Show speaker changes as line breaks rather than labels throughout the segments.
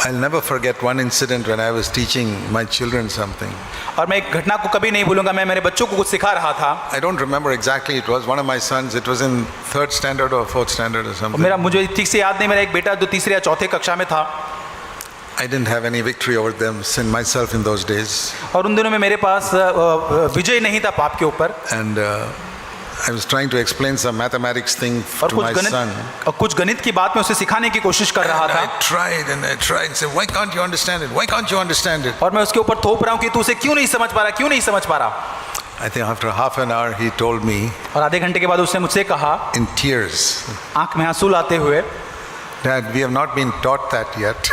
I'll never forget one incident when I was teaching my children something.
और मैं एक घटना को कभी नहीं भूलूंगा। मैं मेरे बच्चों को कुछ सिखा रहा था।
I don't remember exactly. It was one of my sons. It was in 3rd standard or 4th standard or something.
मेरा मुझे ठीक से याद नहीं, मेरा एक बेटा जो तीसरे या चौथे कक्षा में था।
I didn't have any victory over them sin myself in those days.
और उन दिनों में मेरे पास विजय नहीं था पाप के ऊपर।
And I was trying to explain some mathematics thing to my son.
और कुछ गणित की बात में उसे सिखाने की कोशिश कर रहा था।
I tried and said, why can't you understand it? Why can't you understand it?
और मैं उसके ऊपर थोप रहा हूँ कि तू उसे क्यों नहीं समझ पा रहा, क्यों नहीं समझ पा रहा।
I think after half an hour he told me,
और आधे घंटे के बाद उसने मुझसे कहा
in tears,
आंख में आंसू लाते हुए,
Dad, we have not been taught that yet.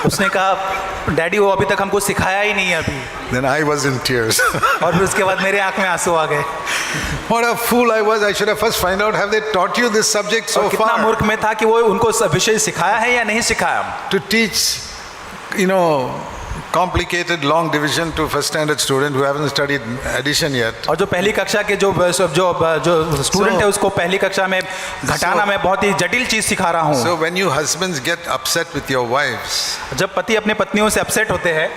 उसने कहा डैडी वो अभी तक हमको सिखाया ही नहीं है अभी।
Then I was in tears.
और फिर उसके बाद मेरे आंख में आंसू आ गए।
What a fool I was. I should have first find out have they taught you this subject so
कितना
far.
मूर्ख मैं था कि वो उनको विषय सिखाया है या नहीं सिखाया।
To teach, complicated long division to first standard student who haven't studied addition yet.
और जो पहली कक्षा के जो स्टूडेंट है उसको पहली कक्षा में घटाना में बहुत ही जटिल चीज सिखा रहा हूँ।
So when you husbands get upset with your wives,
जब पति अपने पत्नियों से अपसेट होते हैं,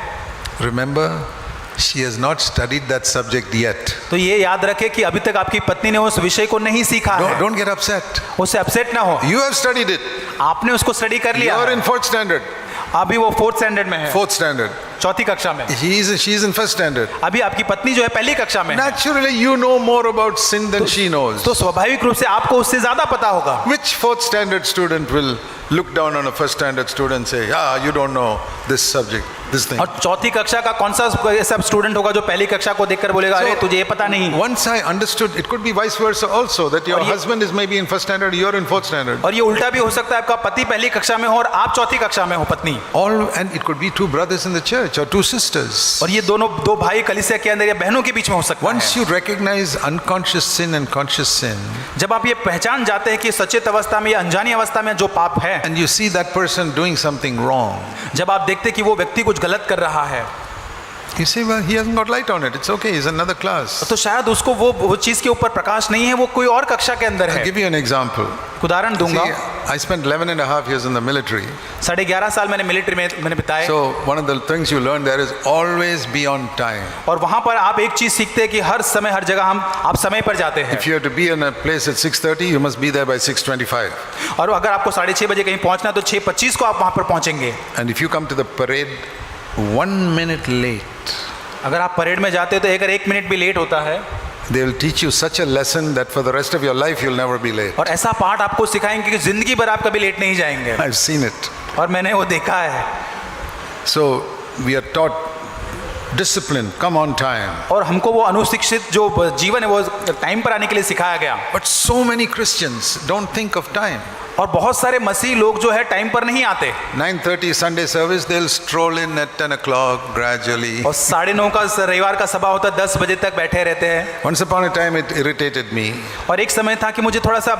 remember she has not studied that subject yet.
तो ये याद रखे कि अभी तक आपकी पत्नी ने उस विषय को नहीं सीखा है।
Don't get upset.
उससे अपसेट ना हो।
You have studied it.
आपने उसको स्टडी कर लिया।
You are in 4th standard.
अभी वो 4th स्टैंडर्ड में है।
4th standard.
चौथी कक्षा में।
She is in 1st standard.
अभी आपकी पत्नी जो है पहली कक्षा में।
Naturally, you know more about sin than she knows.
तो स्वाभाविक रूप से आपको उससे ज्यादा पता होगा।
Which 4th standard student will look down on a 1st standard student and say, "Yeah, you don't know this subject, this thing."
और चौथी कक्षा का कौन सा ऐसा स्टूडेंट होगा जो पहली कक्षा को देखकर बोलेगा अरे तुझे ये पता नहीं।
Once I understood, it could be vice versa also, that your husband is maybe in 1st standard, you're in 4th standard.
और ये उल्टा भी हो सकता है, आपका पति पहली कक्षा में हो और आप चौथी कक्षा में हो पत्नी।
And it could be two brothers in the church or two sisters.
और ये दो भाई कलीसिया के अंदर या बहनों के बीच में हो सकता है।
Once you recognize unconscious sin and conscious sin,
जब आप ये पहचान जाते हैं कि सचेत अवस्था में या अनजानी अवस्था में जो पाप है,
and you see that person doing something wrong,
जब आप देखते कि वो व्यक्ति कुछ गलत कर रहा है,
you say, well, he hasn't got light on it, it's okay, he's another class.
तो शायद उसको वो चीज के ऊपर प्रकाश नहीं है, वो कोई और कक्षा के अंदर है।
I'll give you an example.
उदाहरण दूंगा।
I spent 11.5 years in the military.
11.5 साल मैंने मिलिट्री में मैंने बिताए।
So one of the things you learn there is always be on time.
और वहाँ पर आप एक चीज सीखते हैं कि हर समय हर जगह आप समय पर जाते हैं।
If you have to be in a place at 6:30, you must be there by 6:25.
और अगर आपको 6:30 बजे कहीं पहुँचना तो 6:25 को आप वहाँ पर पहुँचेंगे।
And if you come to the parade 1 minute late,
अगर आप परेड में जाते हो तो अगर 1 मिनट भी लेट होता है,
they will teach you such a lesson that for the rest of your life you'll never be late.
और ऐसा पाठ आपको सिखाएंगे कि जिंदगी भर आप कभी लेट नहीं जाएंगे।
I've seen it.
और मैंने वो देखा है।
So we are taught discipline, come on time.
और हमको वो अनुशिक्षित जो जीवन है वो टाइम पर आने के लिए सिखाया गया।
But so many Christians don't think of time.
और बहुत सारे मसीह लोग जो है टाइम पर नहीं आते।
9:30 Sunday service, they'll stroll in at 10 o'clock gradually.
और 9:30 का रविवार का सभा होता है, 10 बजे तक बैठे रहते हैं।
Once upon a time it irritated me.
और एक समय था कि मुझे थोड़ा सा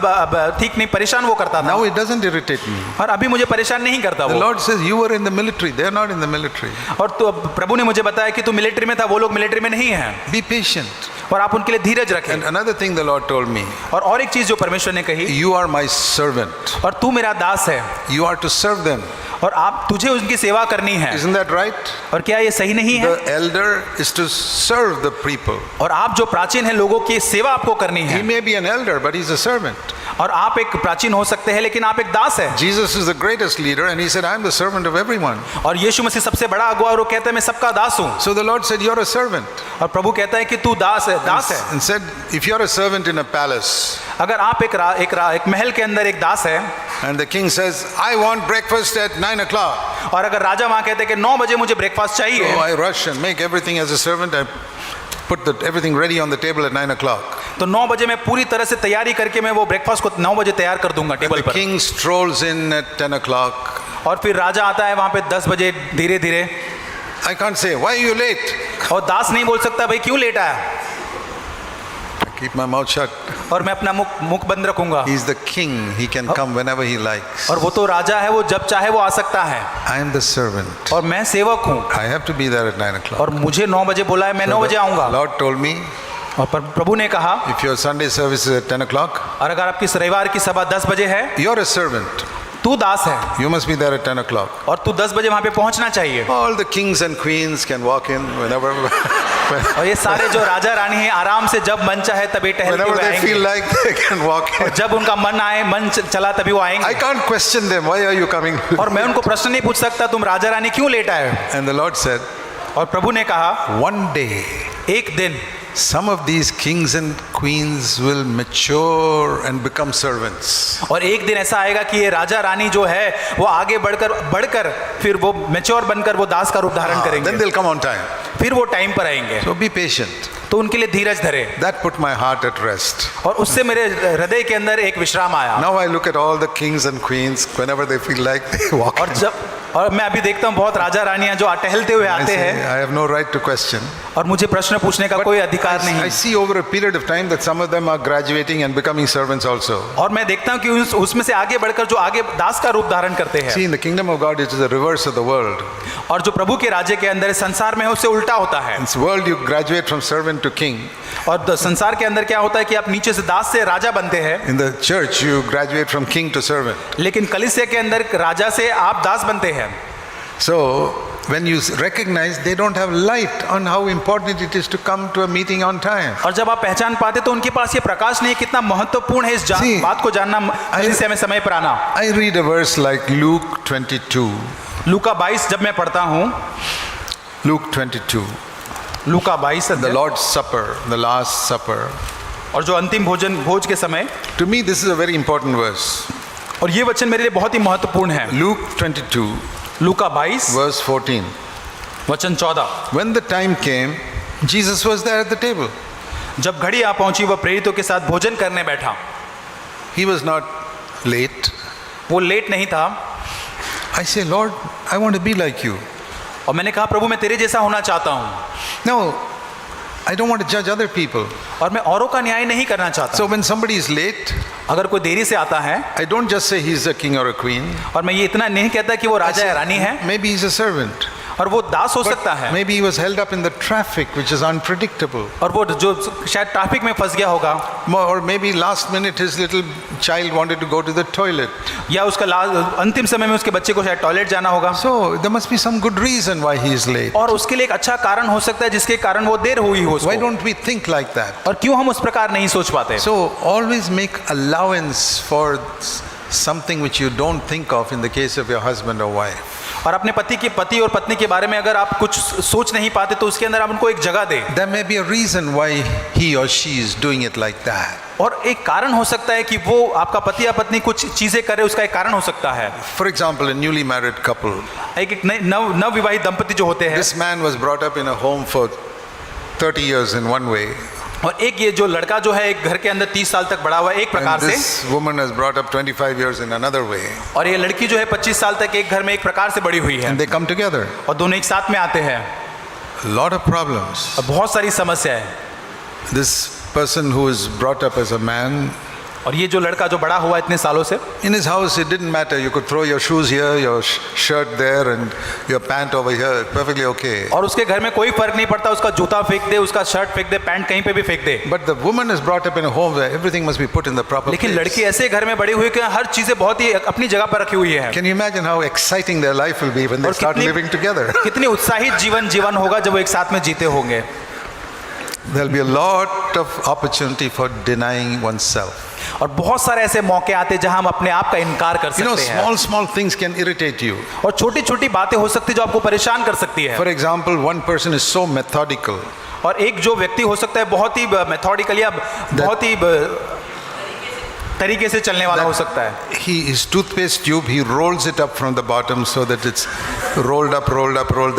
ठीक नहीं परेशान वो करता था।
Now it doesn't irritate me.
और अभी मुझे परेशान नहीं करता
The
वो।
Lord says you were in the military, they are not in the military.
और तो प्रभु ने मुझे बताया कि तू मिलिट्री में था, वो लोग मिलिट्री में नहीं हैं।
Be patient.
और आप उनके लिए धीरज रखें।
And another thing the Lord told me.
और एक चीज जो परमेश्वर ने कही,
You are my servant.
और तू मेरा दास है।
You are to serve them.
और तुझे उनकी सेवा करनी है।
Isn't that right?
और क्या ये सही नहीं है?
The elder is to serve the people.
और आप जो प्राचीन हैं लोगों की सेवा आपको करनी है।
He may be an elder, but he's a servant.
और आप एक प्राचीन हो सकते हैं लेकिन आप एक दास हैं।
Jesus is the greatest leader, and he said, "I am the servant of everyone."
और यीशु मसीह सबसे बड़ा अगुवा और वो कहता है मैं सबका दास हूँ।
So the Lord said, "You're a servant."
और प्रभु कहता है कि तू दास है।
And said, "If you're a servant in a palace,
अगर आप एक महल के अंदर एक दास है,
and the king says, I want breakfast at 9 o'clock.
और अगर राजा वहाँ कहते हैं कि 9 बजे मुझे ब्रेकफास्ट चाहिए,
So I rush and make everything as a servant. I put everything ready on the table at 9 o'clock.
तो 9 बजे मैं पूरी तरह से तैयारी करके मैं वो ब्रेकफास्ट को 9 बजे तैयार कर दूंगा टेबल
The
पर।
king strolls in at 10 o'clock.
और फिर राजा आता है वहाँ पे 10 बजे धीरे धीरे।
I can't say, "Why are you late?"
और दास नहीं बोल सकता भाई क्यों लेट आया।
I keep my mouth shut.
और मैं अपना मुख बंद रखूंगा।
He's the king. He can come whenever he likes.
और वो तो राजा है, वो जब चाहे वो आ सकता है।
I am the servant.
और मैं सेवक हूँ।
I have to be there at 9 o'clock.
और मुझे 9 बजे बोला है, मैं 9 बजे आऊंगा।
Lord told me,
और प्रभु ने कहा,
if your Sunday service is at 10 o'clock,
और अगर आपकी रविवार की सभा 10 बजे है,
you're a servant.
तू दास है
You must be there at 10 o'clock.
और तू 10 बजे वहां पे पहुंचना चाहिए।
All the kings and queens can walk in whenever,
और ये सारे जो राजा रानी हैं आराम से जब मन चाहे तभी टहल के
whenever
वो
they feel
आएंगे,
like they can walk
और
in.
जब उनका मन आए मन चला तभी वो
I
आएंगे।
can't question them. Why are you coming?
और मैं उनको प्रश्न नहीं पूछ सकता तुम राजा रानी क्यों लेट आए हो।
And the Lord said,
और प्रभु ने कहा
one day,
एक दिन
some of these kings and queens will mature and become servants.
और एक दिन ऐसा आएगा कि ये राजा रानी जो है वो आगे बढ़कर फिर वो मैच्योर बनकर वो दास का रूप धारण
Then
करेंगे,
they'll come on time.
फिर वो टाइम पर आएंगे।
So be patient.
तो उनके लिए धीरज धरे।
That put my heart at rest.
और उससे मेरे हृदय के अंदर एक विश्राम आया।
Now I look at all the kings and queens whenever they feel like they walk.
और मैं अभी देखता हूँ बहुत राजा रानियां जो टहलते हुए
I
आते
say,
हैं
I have no right to question.
और मुझे प्रश्न पूछने का कोई अधिकार
I
नहीं।
see over a period of time that some of them are graduating and becoming servants also.
और मैं देखता हूँ कि उसमें से आगे बढ़कर जो आगे दास का रूप धारण करते हैं।
See, in the kingdom of God, it is the reverse of the world.
और जो प्रभु के राज्य के अंदर संसार में है उससे उल्टा होता है।
In this world, you graduate from servant to king.
और संसार के अंदर क्या होता है कि आप नीचे से दास से राजा बनते हैं,
In the church, you graduate from king to servant.
लेकिन कलीसिया के अंदर राजा से आप दास बनते हैं।
So, when you recognize they don't have light on how important it is to come to a meeting on time.
और जब आप पहचान पाते तो उनके पास ये प्रकाश नहीं कितना महत्वपूर्ण है इस
See,
बात को जानना, कलीसिया में समय पर आना।
I read a verse like Luke 22.
लूका 22 जब मैं पढ़ता हूँ,
Luke 22.
लूका 22
The
अध्याय,
Lord's Supper, the Last Supper.
और जो अंतिम भोज के समय,
To me, this is a very important verse.
और ये वचन मेरे लिए बहुत ही महत्वपूर्ण है।
Luke 22,
लूका 22
verse 14.
वचन 14।
When the time came, Jesus was there at the table.
जब घड़ी आ पहुंची वह प्रेरितों के साथ भोजन करने बैठा।
He was not late.
वो लेट नहीं था।
I say, Lord, I want to be like you.
और मैंने कहा प्रभु मैं तेरे जैसा होना चाहता हूँ,
No, I don't want to judge other people.
और मैं औरों का न्याय नहीं करना चाहता।
So when somebody is late,
अगर कोई देरी से आता है,
I don't just say he's a king or a queen.
और मैं ये इतना नहीं कहता कि वो राजा या रानी है,
Maybe he's a servant.
और वो दास हो सकता है,
Maybe he was held up in the traffic, which is unpredictable.
और वो जो शायद ट्रैफिक में फंस गया होगा,
Or maybe last minute his little child wanted to go to the toilet.
या उसका अंतिम समय में उसके बच्चे को शायद टॉयलेट जाना होगा,
So there must be some good reason why he is late.
और उसके लिए एक अच्छा कारण हो सकता है जिसके कारण वो देर हुई हो
Why
उसको।
don't we think like that?
और क्यों हम उस प्रकार नहीं सोच पाते?
So always make allowance for something which you don't think of in the case of your husband or wife.
और अपने पति और पत्नी के बारे में अगर आप कुछ सोच नहीं पाते तो उसके अंदर आप उनको एक जगह दें।
There may be a reason why he or she is doing it like that.
और एक कारण हो सकता है कि वो आपका पति या पत्नी कुछ चीजें करे, उसका एक कारण हो सकता है।
For example, a newly married couple.
एक नव विवाहित दंपति जो होते हैं,
This man was brought up in a home for 30 years in one way.
और एक ये जो लड़का जो है एक घर के अंदर 30 साल तक बड़ा हुआ है एक प्रकार
And
से,
this woman has brought up 25 years in another way.
और ये लड़की जो है 25 साल तक एक घर में एक प्रकार से बड़ी हुई है,
And they come together.
और दोनों एक साथ में आते हैं,
A lot of problems.
और बहुत सारी समस्या है।
This person who is brought up as a man,
और ये जो लड़का जो बड़ा हुआ इतने सालों से,
in his house it didn't matter. You could throw your shoes here, your shirt there, and your pant over here. Perfectly okay.
और उसके घर में कोई फर्क नहीं पड़ता, उसका जूता फेंक दे, उसका शर्ट फेंक दे, पैंट कहीं पे भी फेंक दे।
But the woman is brought up in a home where everything must be put in the proper
लेकिन
place.
लड़की ऐसे घर में बड़ी हुई कि हर चीजें बहुत ही अपनी जगह पर रखी हुई है।
Can you imagine how exciting their life will be when they
और
start living together?
कितनी उत्साहित जीवन होगा जब वो एक साथ में जीते होंगे।
There'll be a lot of opportunity for denying oneself.
और बहुत सारे ऐसे मौके आते हैं जहां हम अपने आप का इनकार कर
You know,
सकते हैं,
small things can irritate you.
और छोटी छोटी बातें हो सकती है जो आपको परेशान कर सकती है।
For example, one person is so methodical
और एक जो व्यक्ति हो सकता है बहुत ही मेथोडिकली, बहुत ही तरीके से चलने वाला हो सकता है।
his toothpaste tube, he rolls it up from the bottom so that it's rolled up.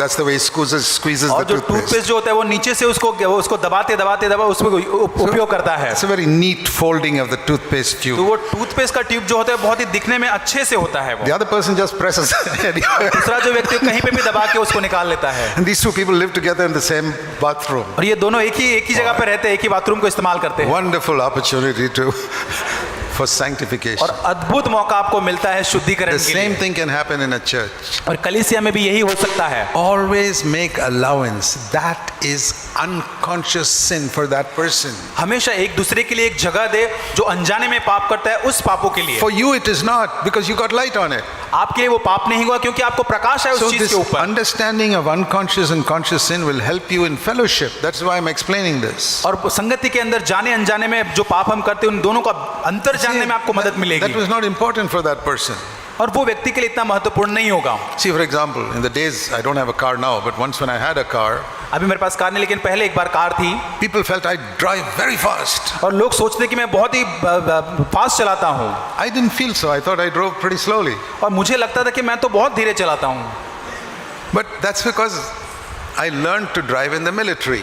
That's the way he squeezes
और
the
जो
toothpaste.
टूथपेस्ट जो होता है वो नीचे से उसको दबाते उसमें उपयोग करता है।
It's a very neat folding of the toothpaste
तो
tube.
वो टूथपेस्ट का ट्यूब जो होता है बहुत ही दिखने में अच्छे से होता है वो।
The other person just presses anywhere.
दूसरा जो व्यक्ति कहीं पे भी दबा के उसको निकाल लेता है।
And these two people live together in the same bathroom.
और ये दोनों एक ही जगह पे रहते हैं, एक ही बाथरूम को इस्तेमाल करते हैं।
Wonderful opportunity for sanctification.
और अद्भुत मौका आपको मिलता है शुद्धिकरण
The
के
same
लिए।
thing can happen in a church.
और कलीसिया में भी यही हो सकता है।
Always make allowance. That is unconscious sin for that person.
हमेशा एक दूसरे के लिए एक जगह दे, जो अनजाने में पाप करता है उस पापों के लिए।
For you it is not, because you got light on it.
आपके लिए वो पाप नहीं हुआ क्योंकि आपको प्रकाश है उस
So
चीज
this
के ऊपर।
understanding of unconscious and conscious sin will help you in fellowship. That's why I'm explaining this.
और संगति के अंदर जाने अनजाने में जो पाप हम करते हैं उन दोनों का अंतर जानने में आपको मदद
That
मिलेगी,
was not important for that person.
और वो व्यक्ति के लिए इतना महत्वपूर्ण नहीं होगा।
See, for example, in the days, I don't have a car now, but once when I had a car,
अभी मेरे पास कार नहीं, लेकिन पहले एक बार कार थी
people felt I drive very fast.
और लोग सोचते कि मैं बहुत ही फास्ट चलाता हूँ,
I didn't feel so. I thought I drove pretty slowly.
और मुझे लगता था कि मैं तो बहुत धीरे चलाता हूँ।
But that's because I learned to drive in the military,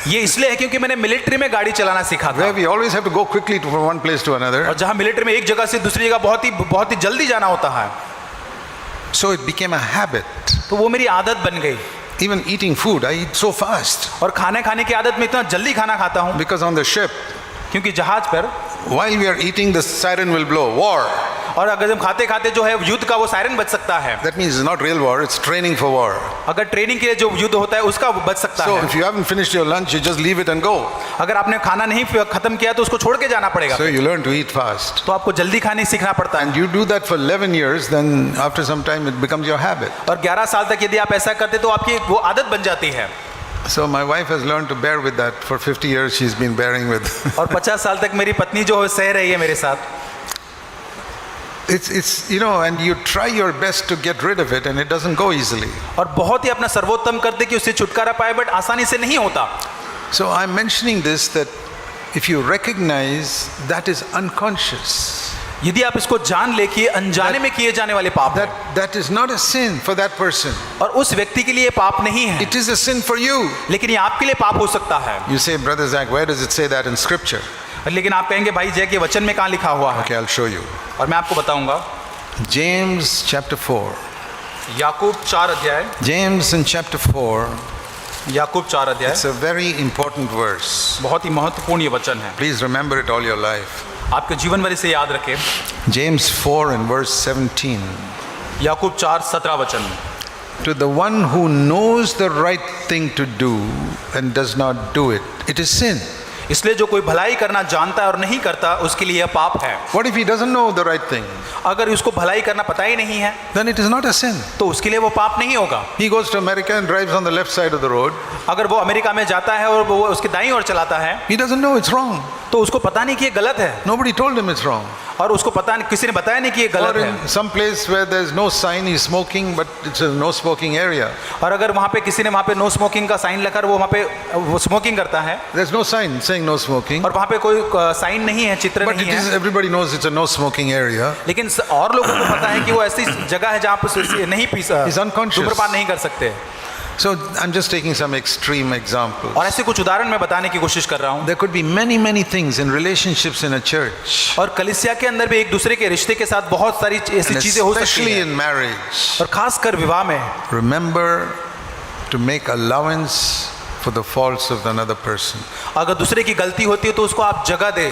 ये इसलिए है क्योंकि मैंने मिलिट्री में गाड़ी चलाना सीखा था,
where we always have to go quickly from one place to another.
और जहाँ मिलिट्री में एक जगह से दूसरी जगह बहुत ही जल्दी जाना होता है,
So it became a habit.
तो वो मेरी आदत बन गई।
Even eating food, I eat so fast.
और खाने की आदत में इतना जल्दी खाना खाता हूँ,
Because on the ship,
क्योंकि जहाज पर
while we are eating, the siren will blow, war.
और अगर हम खाते खाते जो है युद्ध का वो सायरन बज सकता है।
That means it's not real war, it's training for war.
अगर ट्रेनिंग के लिए जो युद्ध होता है उसका बच सकता
So
है।
if you haven't finished your lunch, you just leave it and go.
अगर आपने खाना नहीं खत्म किया तो उसको छोड़ के जाना पड़ेगा,
So you learn to eat fast.
तो आपको जल्दी खाने सीखना पड़ता है।
And you do that for 11 years, then after some time it becomes your habit.
और 11 साल तक यदि आप ऐसा करते तो आपकी वो आदत बन जाती है।
So my wife has learned to bear with that. For 50 years she's been bearing with.
और 50 साल तक मेरी पत्नी जो है सह रही है मेरे साथ।
It's you know, and you try your best to get rid of it and it doesn't go easily.
और बहुत ही अपना सर्वोत्तम करते कि उससे छुटकारा पाए, बट आसानी से नहीं होता।
So I'm mentioning this that if you recognize that is unconscious,
यदि आप इसको जान ले कि अनजाने में किए जाने वाले पाप हैं,
that is not a sin for that person.
और उस व्यक्ति के लिए पाप नहीं है,
It is a sin for you.
लेकिन ये आपके लिए पाप हो सकता है।
You say, Brother Zach, where does it say that in scripture?
लेकिन आप कहेंगे भाई जय के वचन में कहाँ लिखा हुआ है?
Okay, I'll show you.
और मैं आपको बताऊंगा।
James chapter 4.
याकूब 4 अध्याय,
James in chapter 4,
याकूब 4 अध्याय
it's a very important verse.
बहुत ही महत्वपूर्ण ये वचन है,
Please remember it all your life.
आपके जीवन भर इसे याद रखें।
James 4 and verse 17.
याकूब 4:17 वचन।
To the one who knows the right thing to do and does not do it, it is sin.
इसलिए जो कोई भलाई करना जानता है और नहीं करता उसके लिए यह पाप है।
What if he doesn't know the right thing?
अगर उसको भलाई करना पता ही नहीं है
Then it is not a sin.
तो उसके लिए वो पाप नहीं होगा।
He goes to America and drives on the left side of the road.
अगर वो अमेरिका में जाता है और वो उसकी दाईं ओर चलाता है
He doesn't know it's wrong.
तो उसको पता नहीं कि ये गलत है,
Nobody told him it's wrong.
और उसको पता नहीं, किसी ने बताया नहीं कि ये
Or
गलत है।
in some place where there's no sign, he's smoking, but it's a no smoking area.
और अगर वहाँ पे किसी ने वहाँ पे नो स्मोकिंग का साइन लगाकर वो वहाँ पे वो स्मोकिंग करता है,
There's no sign saying no smoking.
और वहाँ पे कोई साइन नहीं है, चित्र
But
नहीं
it is,
है,
everybody knows it's a no smoking area.
लेकिन और लोगों को पता है कि वो ऐसी जगह है जहाँ पर नहीं पी
He's unconscious.
धूम्रपान नहीं कर सकते।
So I'm just taking some extreme examples.
और ऐसे कुछ उदाहरण मैं बताने की कोशिश कर रहा हूँ।
There could be many, many things in relationships in a church.
और कलीसिया के अंदर भी एक दूसरे के रिश्ते के साथ बहुत सारी ऐसी
And
चीजें हो सकती
especially
हैं,
in marriage.
और खासकर विवाह में
Remember to make allowance for the faults of another person.
अगर दूसरे की गलती होती है तो उसको आप जगह दे।